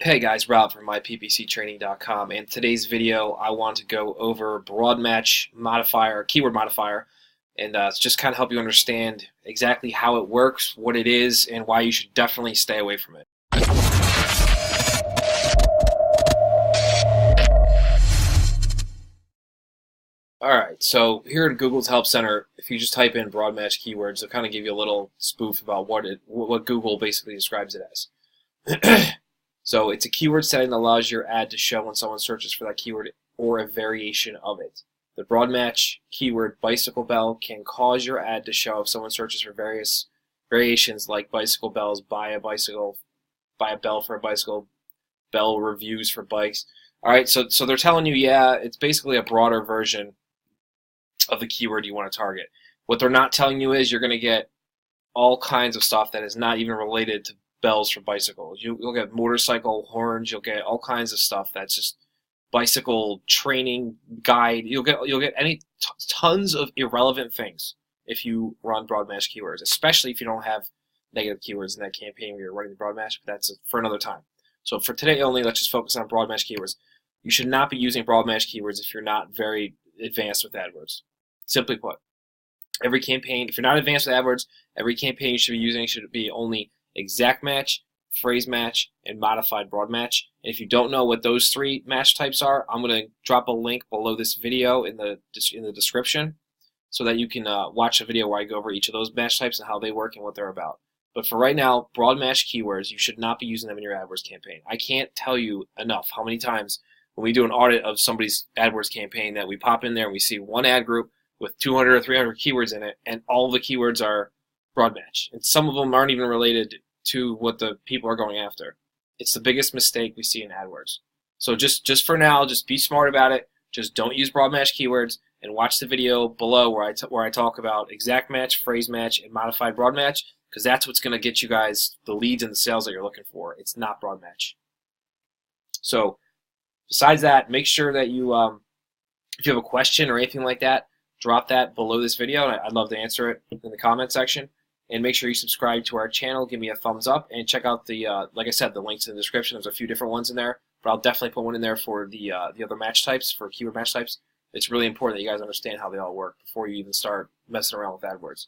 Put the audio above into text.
Hey guys, Rob from myppctraining.com, and today's video I want to go over broad match modifier, keyword modifier, and just kind of help you understand exactly how it works, what it is, and why you should definitely stay away from it. Alright, so here at Google's Help Center, if you just type in broad match keywords, it'll kind of give you a little spoof about what Google basically describes it as. So it's a keyword setting that allows your ad to show when someone searches for that keyword or a variation of it. The broad match keyword bicycle bell can cause your ad to show if someone searches for various variations like bicycle bells, buy a bell for a bicycle, bell reviews for bikes. Alright, so they're telling you, yeah, it's basically a broader version of the keyword you want to target. What they're not telling you is you're going to get all kinds of stuff that is not even related to bells for bicycles. You'll get motorcycle horns. You'll get all kinds of stuff that's just bicycle training guide. You'll get tons of irrelevant things if you run broad match keywords, especially if you don't have negative keywords in that campaign where you're running the broad match. But that's for another time. So for today only, let's just focus on broad match keywords. You should not be using broad match keywords if you're not very advanced with AdWords. Simply put, every campaign, if you're not advanced with AdWords, every campaign you should be using should be only exact match, phrase match, and modified broad match. And if you don't know what those three match types are, I'm going to drop a link below this video in the description so that you can watch a video where I go over each of those match types and how they work and what they're about. But for right now, broad match keywords, you should not be using them in your AdWords campaign. I can't tell you enough how many times when we do an audit of somebody's AdWords campaign that we pop in there and we see one ad group with 200 or 300 keywords in it, and all the keywords are broad match. And some of them aren't even related to what the people are going after. It's the biggest mistake we see in AdWords. So just for now, just be smart about it. Just don't use broad match keywords, and watch the video below where I talk about exact match, phrase match, and modified broad match, because that's what's going to get you guys the leads and the sales that you're looking for. It's not broad match. So besides that, make sure that you, if you have a question or anything like that, drop that below this video, and I'd love to answer it in the comment section. And make sure you subscribe to our channel, give me a thumbs up, and check out the, like I said, the links in the description. There's a few different ones in there, but I'll definitely put one in there for the other match types, for keyword match types. It's really important that you guys understand how they all work before you even start messing around with AdWords.